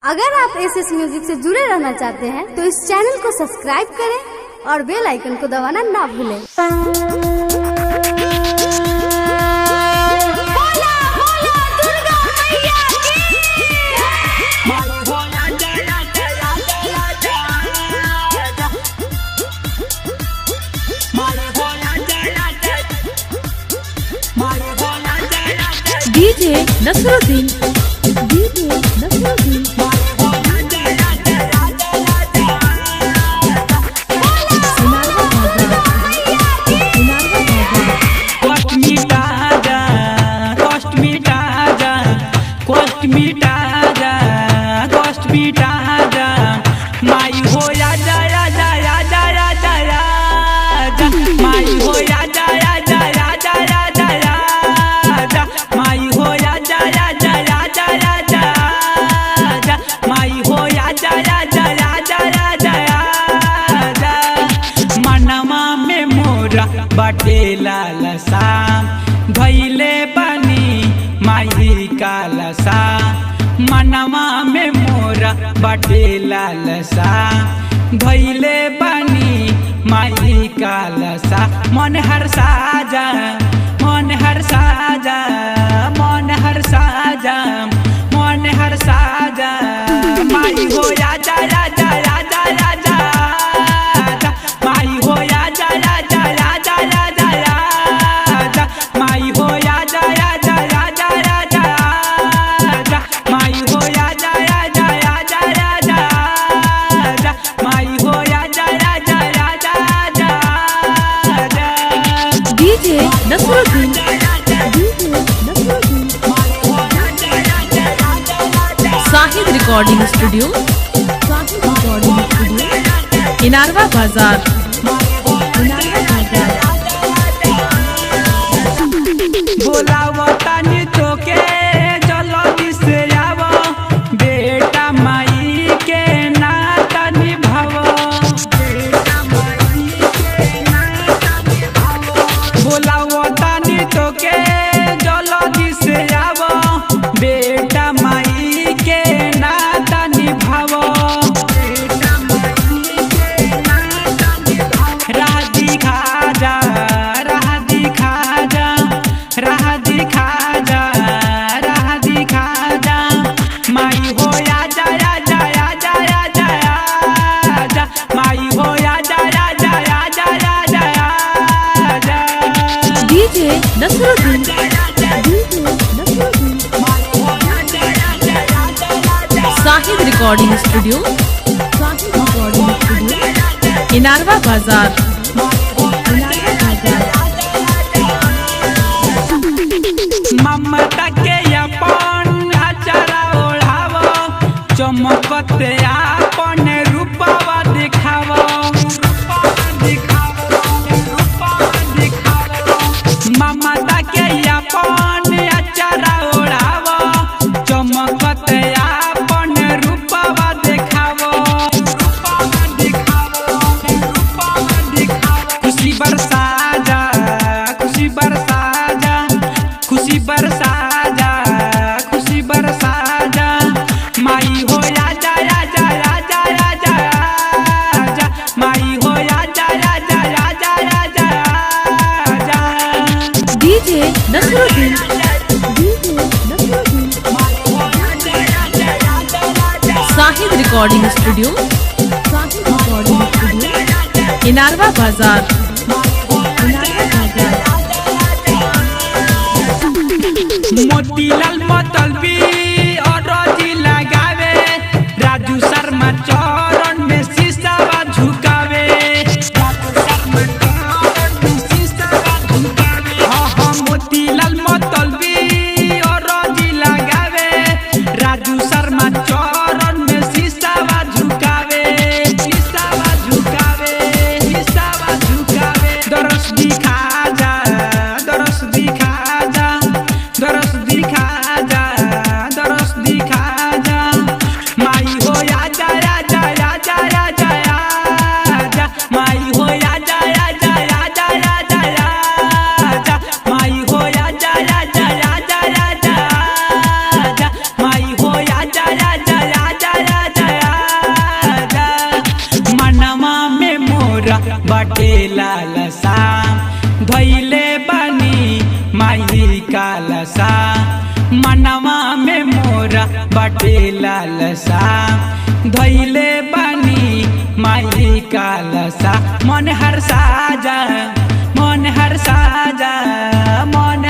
अगर आप SS music से जुड़े रहना चाहते हैं तो इस चैनल को सब्सक्राइब करें और बेल आइकन को दबाना ना भूलें। डीजे नसरुद्दीन लालसा भैले बनी माई कालसा मनवा में मोरा बटे लालसा भैले बनी माई कालसा मन हर साजा मन हर साजा मन हर साजा मन हर साजा माई हो राजा राजा राजा राजा माई हो राजा राजा राजा राजा माई हो राजा राजा राजा राजा माई हो राजा राजा राजा राजा माई हो राजा राजा राजा राजा DJ Nasruddin Sahid recording studio Inarwa बाजार। बोलावो तानी तोके जल्दी से आवो बेटा माई के नाता निभावो बोलावो तानी तोके जल्दी से आवो बेटा माई के नाता निभावो राह दिखा जा राह दिखा जा राह दिखा जा राह दिखा जा माई हो राजा राजा राजा राजा राजा माई हो राजा राजा राजा राजा राजा DJ Nasruddin Sahid recording studio Inarwa बाजार। ममता के अपन अचारा ओढ़ावो चमकते अपन रूपवा दिखावो ममता के अपन अचारा ओढ़ावो चमकते अपन रूपवा दिखावो खुशी बरसा जा खुशी बरसा जा खुशी बरसा जा खुशी बरसा जा माई हो राजा राजा राजा राजा राजा माई हो राजा राजा राजा राजा राजा DJ Nasruddin Sahid recording studio Inarwa बाजार। मोतीलाल मतलबी और रोजी लगावे राजू शर्मा चरण में शीशा झुकावे हाँ मोतीलाल मतलबी और रोजी लगावे राजू शर्मा चरण में शीशा झुकावे दरस दिखा जा दरस दिखा जा दरस दिखा जा लालसा धैले बानी माई कालसा मनवा में मोरा बाटे लालसा धैले बानी माई कालसा मन हर साजा मन हर साजा मन